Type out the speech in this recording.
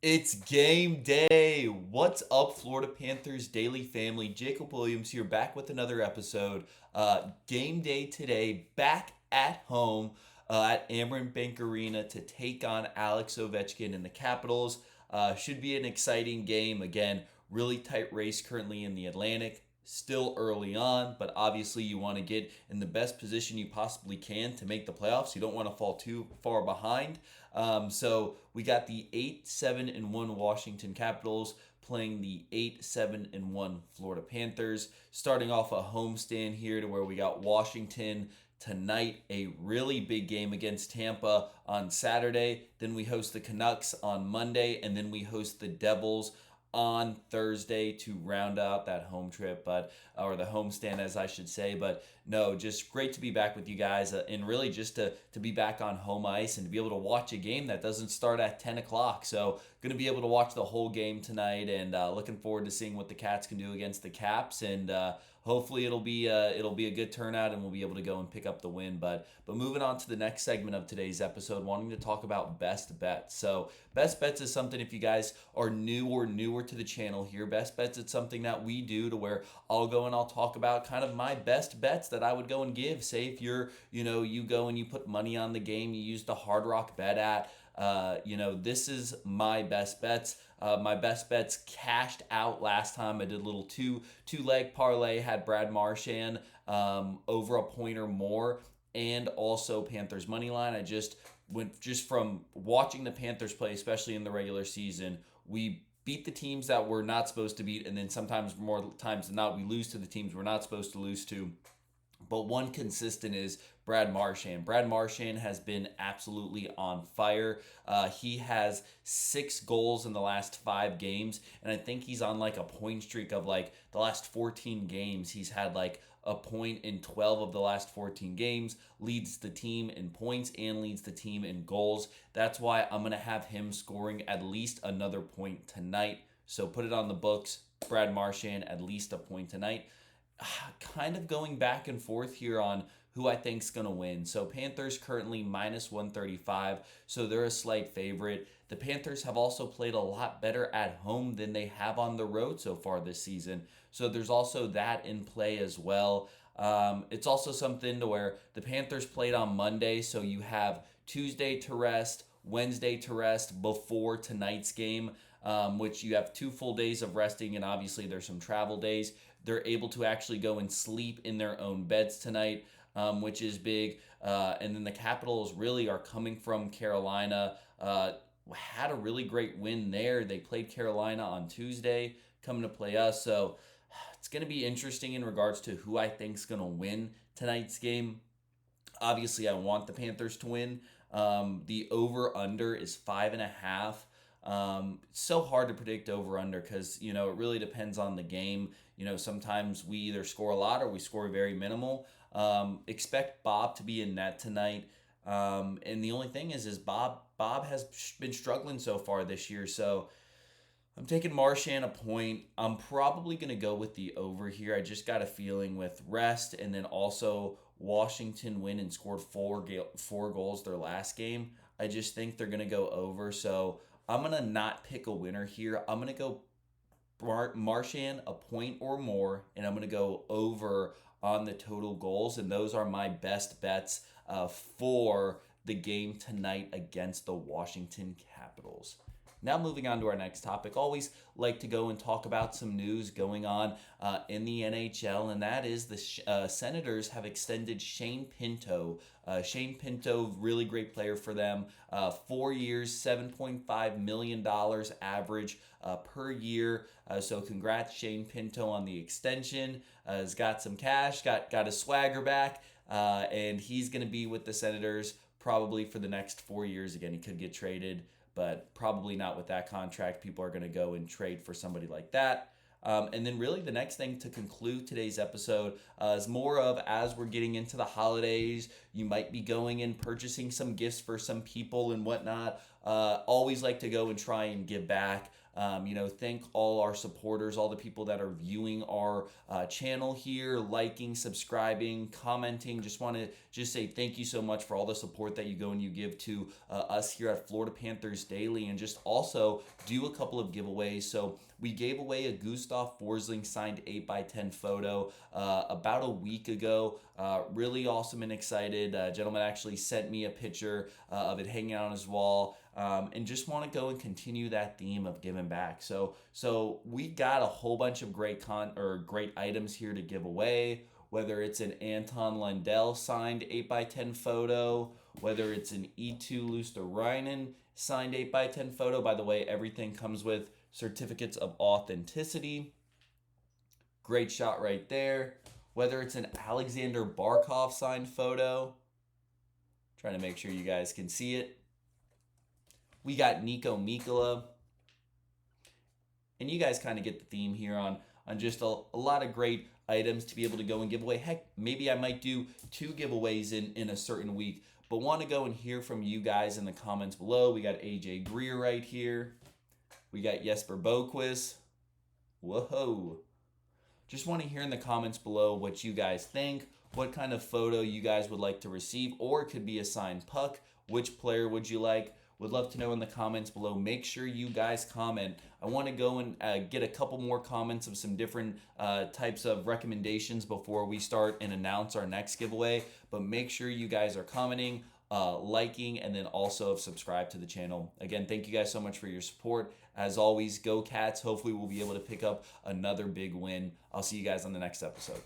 It's game day. What's up, Florida Panthers Daily family? Jacob Williams here, back with another episode. Game day today, back at home at Amerant Bank Arena to take on Alex Ovechkin and the Capitals. Should be an exciting game. Again, really tight race currently in the Atlantic. Still early on, but obviously you want to get in the best position you possibly can to make the playoffs. You don't want to fall too far behind. So we got the 8-7-1 Washington Capitals playing the 8-7-1 Florida Panthers. Starting off a homestand here to where we got Washington tonight, a really big game against Tampa on Saturday. Then we host the Canucks on Monday, and then we host the Devils on Thursday to round out that home trip, or the homestand, as I should say. But no, just great to be back with you guys, and really just to be back on home ice and to be able to watch a game that doesn't start at 10 o'clock. So going to be able to watch the whole game tonight, and looking forward to seeing what the Cats can do against the Caps, and hopefully it'll be a good turnout and we'll be able to go and pick up the win. But moving on to the next segment of today's episode, wanting to talk about best bets. So best bets is something, if you guys are new or newer to the channel here, best bets, it's something that we do to where I'll go and I'll talk about kind of my best bets that I would go and give. Say if you go and you put money on the game, you use the Hard Rock bet at, this is my best bets. My best bets cashed out last time. I did a little two-leg parlay, had Brad Marchand over a point or more, and also Panthers money line. I just went from watching the Panthers play, especially in the regular season. We beat the teams that we're not supposed to beat, and then sometimes, more times than not, we lose to the teams we're not supposed to lose to. But one consistent is Brad Marchand. Brad Marchand has been absolutely on fire. He has 6 goals in the last 5 games, and I think he's on like a point streak of like the last 14 games. He's had like a point in 12 of the last 14 games, leads the team in points and leads the team in goals. That's why I'm going to have him scoring at least another point tonight. So put it on the books. Brad Marchand, at least a point tonight. Kind of going back and forth here on who I think's going to win. So Panthers currently minus 135, so they're a slight favorite. The Panthers have also played a lot better at home than they have on the road so far this season. So there's also that in play as well. It's also something to where the Panthers played on Monday, so you have Tuesday to rest, Wednesday to rest before tonight's game, which you have 2 full days of resting, and obviously there's some travel days. They're able to actually go and sleep in their own beds tonight, which is big. And then the Capitals really are coming from Carolina. Had a really great win there. They played Carolina on Tuesday, coming to play us. So it's going to be interesting in regards to who I think is going to win tonight's game. Obviously, I want the Panthers to win. The over-under is 5.5. It's so hard to predict over-under because, it really depends on the game. Sometimes we either score a lot or we score very minimal. Expect Bob to be in net tonight. And the only thing is Bob has been struggling so far this year. So I'm taking Marchand a point. I'm probably going to go with the over here. I just got a feeling with rest, and then also Washington win and scored 4 goals their last game. I just think they're going to go over. So I'm going to not pick a winner here. I'm going to go Marchand a point or more, and I'm going to go over on the total goals. And those are my best bets for the game tonight against the Washington Capitals. Now moving on to our next topic, always like to go and talk about some news going on in the NHL, and that is the Senators have extended Shane Pinto. Shane Pinto, really great player for them. 4 years, $7.5 million average per year. So congrats, Shane Pinto, on the extension. Has got some cash, got his swagger back, and he's going to be with the Senators probably for the next 4 years. Again, he could get traded, but probably not with that contract. People are going to go and trade for somebody like that. And then really the next thing to conclude today's episode is more of, as we're getting into the holidays, you might be going and purchasing some gifts for some people and whatnot. Always like to go and try and give back. Thank all our supporters, all the people that are viewing our channel here, liking, subscribing, commenting. Just want to say thank you so much for all the support that you go and you give to us here at Florida Panthers Daily, and just also do a couple of giveaways. So we gave away a Gustav Forsling signed 8x10 photo about a week ago. Really awesome and excited. A gentleman actually sent me a picture of it hanging on his wall. And just want to go and continue that theme of giving back. So we got a whole bunch of great items here to give away. Whether it's an Anton Lundell signed 8x10 photo, whether it's an E2 Luosterainen signed 8x10 photo. By the way, everything comes with certificates of authenticity. Great shot right there. Whether it's an Alexander Barkov signed photo. Trying to make sure you guys can see it. We got Nico Mikkola. And you guys kind of get the theme here on just a lot of great items to be able to go and give away. Heck, maybe I might do 2 giveaways in a certain week. But want to go and hear from you guys in the comments below. We got AJ Greer right here. We got Jesper Boquist. Whoa. Just want to hear in the comments below what you guys think. What kind of photo you guys would like to receive. Or it could be a signed puck. Which player would you like? Would love to know in the comments below. Make sure you guys comment. I want to go and get a couple more comments of some different types of recommendations before we start and announce our next giveaway. But make sure you guys are commenting, liking, and then also have subscribed to the channel. Again, thank you guys so much for your support. As always, go Cats. Hopefully we'll be able to pick up another big win. I'll see you guys on the next episode.